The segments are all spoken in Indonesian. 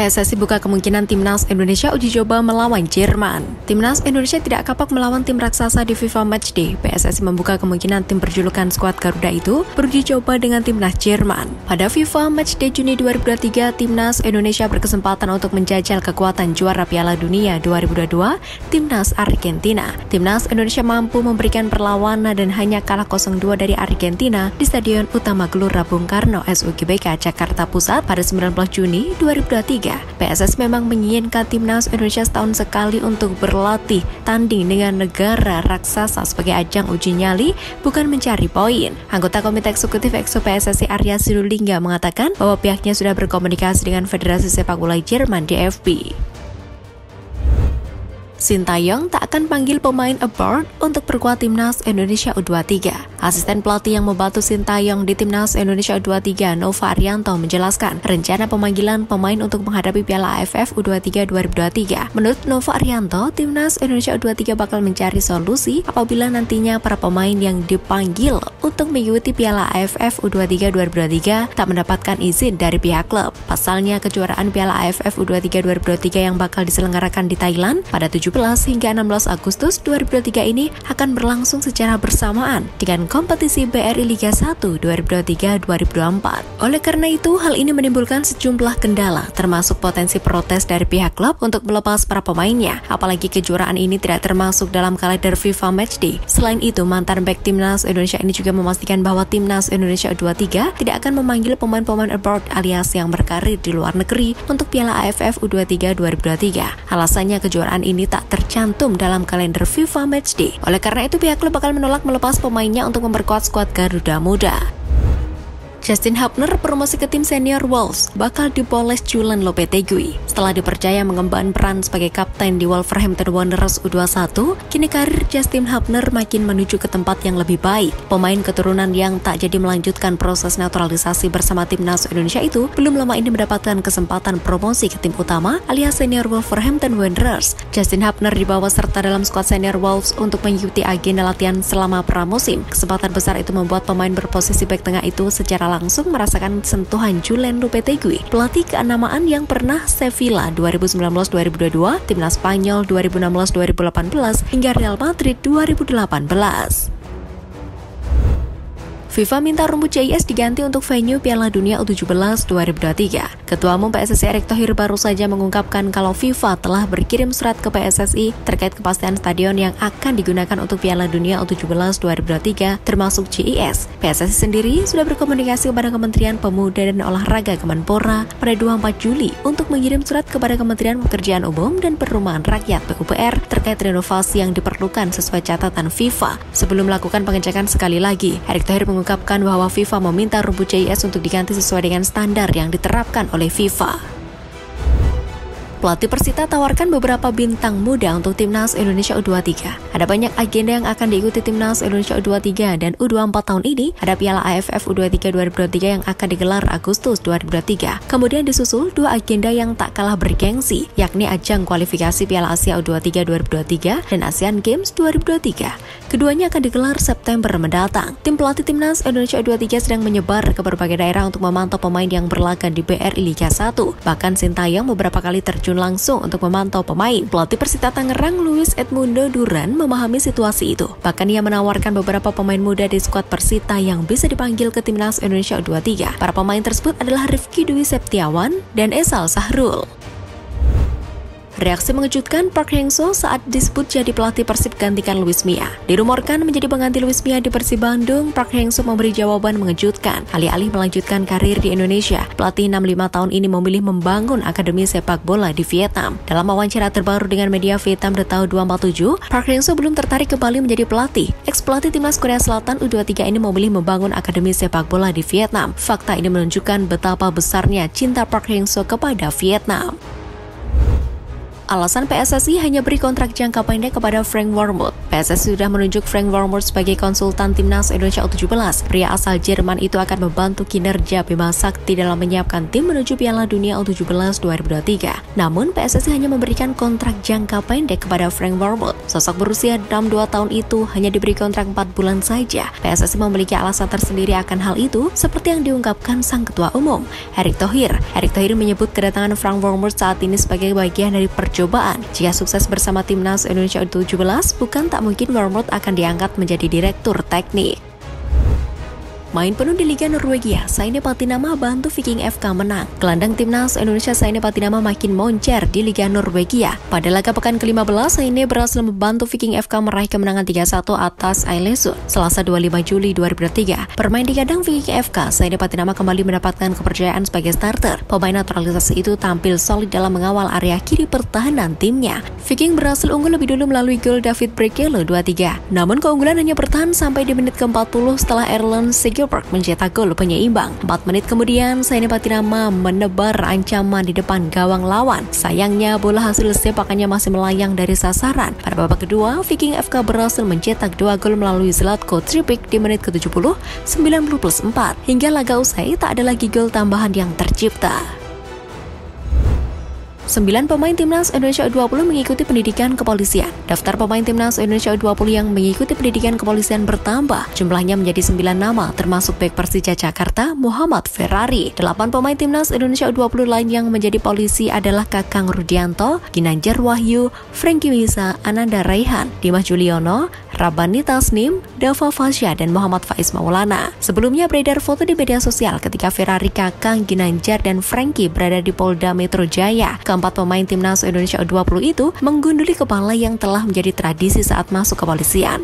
PSSI buka kemungkinan timnas Indonesia uji coba melawan Jerman. Timnas Indonesia tidak kapok melawan tim raksasa di FIFA Matchday. PSSI membuka kemungkinan tim berjulukan skuad Garuda itu beruji coba dengan timnas Jerman. Pada FIFA Matchday Juni 2023, timnas Indonesia berkesempatan untuk menjajal kekuatan juara Piala Dunia 2022, timnas Argentina. Timnas Indonesia mampu memberikan perlawanan dan hanya kalah 0-2 dari Argentina di Stadion Utama Gelora Bung Karno SUGBK Jakarta Pusat pada 19 Juni 2023. PSSI memang menginginkan timnas Indonesia setahun sekali untuk berlatih tanding dengan negara raksasa sebagai ajang uji nyali, bukan mencari poin. Anggota Komite Eksekutif EXO PSSI Arya Sinulinga mengatakan bahwa pihaknya sudah berkomunikasi dengan Federasi Sepak Bola Jerman DFB. Sintayong tak akan panggil pemain abroad untuk perkuat timnas Indonesia U23. Asisten pelatih yang membantu Sintayong di timnas Indonesia U23, Nova Arianto, menjelaskan rencana pemanggilan pemain untuk menghadapi Piala AFF U23 2023. Menurut Nova Arianto, timnas Indonesia U23 bakal mencari solusi apabila nantinya para pemain yang dipanggil untuk mengikuti Piala AFF U23 2023 tak mendapatkan izin dari pihak klub. Pasalnya, kejuaraan Piala AFF U23 2023 yang bakal diselenggarakan di Thailand pada 17 hingga 16 Agustus 2023 ini akan berlangsung secara bersamaan dengan kompetisi BRI Liga 1 2023-2024. Oleh karena itu, hal ini menimbulkan sejumlah kendala, termasuk potensi protes dari pihak klub untuk melepas para pemainnya, apalagi kejuaraan ini tidak termasuk dalam kalender FIFA Matchday. Selain itu, mantan bek timnas Indonesia ini juga memastikan bahwa timnas Indonesia U23 tidak akan memanggil pemain-pemain abroad alias yang berkarir di luar negeri untuk Piala AFF U23 2023. Alasannya kejuaraan ini tak tercantum dalam kalender FIFA Matchday. Oleh karena itu, pihak klub bakal menolak melepas pemainnya untuk memperkuat skuad Garuda Muda. Justin Hubner promosi ke tim senior Wolves bakal dipoles Julen Lopetegui. Setelah dipercaya mengemban peran sebagai kapten di Wolverhampton Wanderers U21, kini karir Justin Hubner makin menuju ke tempat yang lebih baik. Pemain keturunan yang tak jadi melanjutkan proses naturalisasi bersama timnas Indonesia itu belum lama ini mendapatkan kesempatan promosi ke tim utama alias senior Wolverhampton Wanderers. Justin Hubner dibawa serta dalam skuad senior Wolves untuk mengikuti agenda latihan selama pramusim. Kesempatan besar itu membuat pemain berposisi bek tengah itu secara langsung merasakan sentuhan Julen Lopetegui, pelatih keenamaan yang pernah Sevilla 2019-2022, timnas Spanyol 2016-2018, hingga Real Madrid 2018. FIFA minta rumput CIS diganti untuk venue Piala Dunia U17 2023. Ketua Umum PSSI Erick Thohir baru saja mengungkapkan kalau FIFA telah berkirim surat ke PSSI terkait kepastian stadion yang akan digunakan untuk Piala Dunia U17 2023 termasuk CIS. PSSI sendiri sudah berkomunikasi kepada Kementerian Pemuda dan Olahraga Kemenpora pada 24 Juli untuk mengirim surat kepada Kementerian Pekerjaan Umum dan Perumahan Rakyat PUPR terkait renovasi yang diperlukan sesuai catatan FIFA. Sebelum melakukan pengecekan sekali lagi, Erick Thohir mengungkapkan bahwa FIFA meminta rumput CIS untuk diganti sesuai dengan standar yang diterapkan oleh FIFA. Pelatih Persita tawarkan beberapa bintang muda untuk timnas Indonesia U23. Ada banyak agenda yang akan diikuti timnas Indonesia U23 dan U24 tahun ini. Ada Piala AFF U23 2023 yang akan digelar Agustus 2023. Kemudian disusul dua agenda yang tak kalah bergengsi, yakni ajang kualifikasi Piala Asia U23 2023 dan Asian Games 2023. Keduanya akan digelar September mendatang. Tim pelatih timnas Indonesia U23 sedang menyebar ke berbagai daerah untuk memantau pemain yang berlaga di BRI Liga 1. Bahkan Sintayong beberapa kali terjun langsung untuk memantau pemain. Pelatih Persita Tangerang Luis Edmundo Duran memahami situasi itu. Bahkan ia menawarkan beberapa pemain muda di skuad Persita yang bisa dipanggil ke timnas Indonesia U23. Para pemain tersebut adalah Rifki Dwi Septiawan dan Esal Sahrul. Reaksi mengejutkan Park Hang-seo saat disebut jadi pelatih Persib gantikan Luis Mia. Dirumorkan menjadi pengganti Luis Mia di Persib Bandung, Park Hang-seo memberi jawaban mengejutkan. Alih-alih melanjutkan karir di Indonesia, pelatih 65 tahun ini memilih membangun akademi sepak bola di Vietnam. Dalam wawancara terbaru dengan media Vietnam The Tao 247, Park Hang-seo belum tertarik kembali menjadi pelatih. Ex-pelatih timnas Korea Selatan U23 ini memilih membangun akademi sepak bola di Vietnam. Fakta ini menunjukkan betapa besarnya cinta Park Hang-seo kepada Vietnam. Alasan PSSI hanya beri kontrak jangka pendek kepada Frank Wormuth. PSSI sudah menunjuk Frank Wormuth sebagai konsultan timnas Indonesia U17. Pria asal Jerman itu akan membantu kinerja Bima Sakti dalam menyiapkan tim menuju Piala Dunia U17 2023. Namun PSSI hanya memberikan kontrak jangka pendek kepada Frank Wormuth. Sosok berusia 62 tahun itu hanya diberi kontrak 4 bulan saja. PSSI memiliki alasan tersendiri akan hal itu, seperti yang diungkapkan Sang Ketua Umum, Erick Thohir. Erick Thohir menyebut kedatangan Frank Wormuth saat ini sebagai bagian dari percobaan. Jika sukses bersama timnas Indonesia U17, bukan tak mungkin Wormuth akan diangkat menjadi direktur teknik. Main penuh di Liga Norwegia, Saine Patinama bantu Viking FK menang. Gelandang timnas Indonesia Saine Patinama makin moncer di Liga Norwegia. Pada laga pekan ke-15, Saine berhasil membantu Viking FK meraih kemenangan 3-1 atas Ålesund Selasa 25 Juli 2023. Bermain di kandang Viking FK, Saine Patinama kembali mendapatkan kepercayaan sebagai starter. Pemain naturalisasi itu tampil solid dalam mengawal area kiri pertahanan timnya. Viking berhasil unggul lebih dulu melalui gol David Brekelo 2-3. Namun keunggulan hanya bertahan sampai di menit ke-40 setelah Erlend Sigurberg mencetak gol penyeimbang. 4 menit kemudian, Saine Patinama menebar ancaman di depan gawang lawan. Sayangnya, bola hasil sepakannya masih melayang dari sasaran. Pada babak kedua, Viking FK berhasil mencetak 2 gol melalui Zlatko Tripic di menit ke-70, 90+4. Hingga laga usai, tak ada lagi gol tambahan yang tercipta. 9 pemain timnas Indonesia U20 mengikuti pendidikan kepolisian. Daftar pemain timnas Indonesia U20 yang mengikuti pendidikan kepolisian bertambah. Jumlahnya menjadi 9 nama, termasuk bek Persija Jakarta, Muhammad Ferrari. 8 pemain timnas Indonesia U20 lain yang menjadi polisi adalah Kakang Rudianto, Ginanjar Wahyu, Franky Wijaya, Ananda Raihan, Dimas Juliono, Rabbani Tasnim, Dava Fasya, dan Muhammad Faiz Maulana. Sebelumnya beredar foto di media sosial ketika Ferrari, Kakang, Ginanjar, dan Franky berada di Polda Metro Jaya. Keempat pemain timnas Indonesia U20 itu menggunduli kepala yang telah menjadi tradisi saat masuk kepolisian.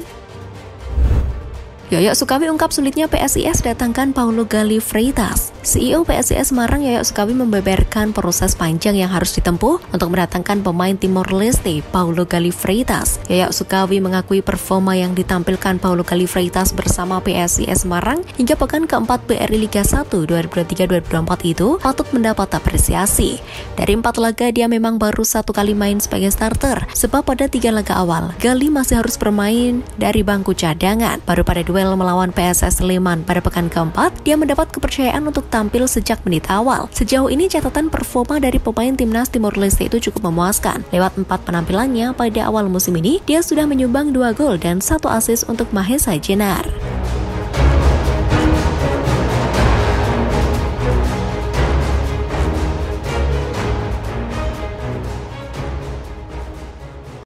Yoyo Sukawi ungkap sulitnya PSIS datangkan Paulo Gali Freitas. CEO PSIS Semarang Yoyo Sukawi membeberkan proses panjang yang harus ditempuh untuk mendatangkan pemain Timor Leste Paulo Gali Freitas. Yoyo Sukawi mengakui performa yang ditampilkan Paulo Gali Freitas bersama PSIS Semarang hingga pekan keempat BRI Liga 1 2023-2024 itu patut mendapat apresiasi. Dari 4 laga dia memang baru 1 kali main sebagai starter, sebab pada 3 laga awal Gali masih harus bermain dari bangku cadangan. Baru pada duel melawan PSS Sleman pada pekan keempat, dia mendapat kepercayaan untuk tampil sejak menit awal. Sejauh ini catatan performa dari pemain timnas Timor Leste itu cukup memuaskan. Lewat 4 penampilannya pada awal musim ini, dia sudah menyumbang 2 gol dan 1 assist untuk Mahesa Jenar.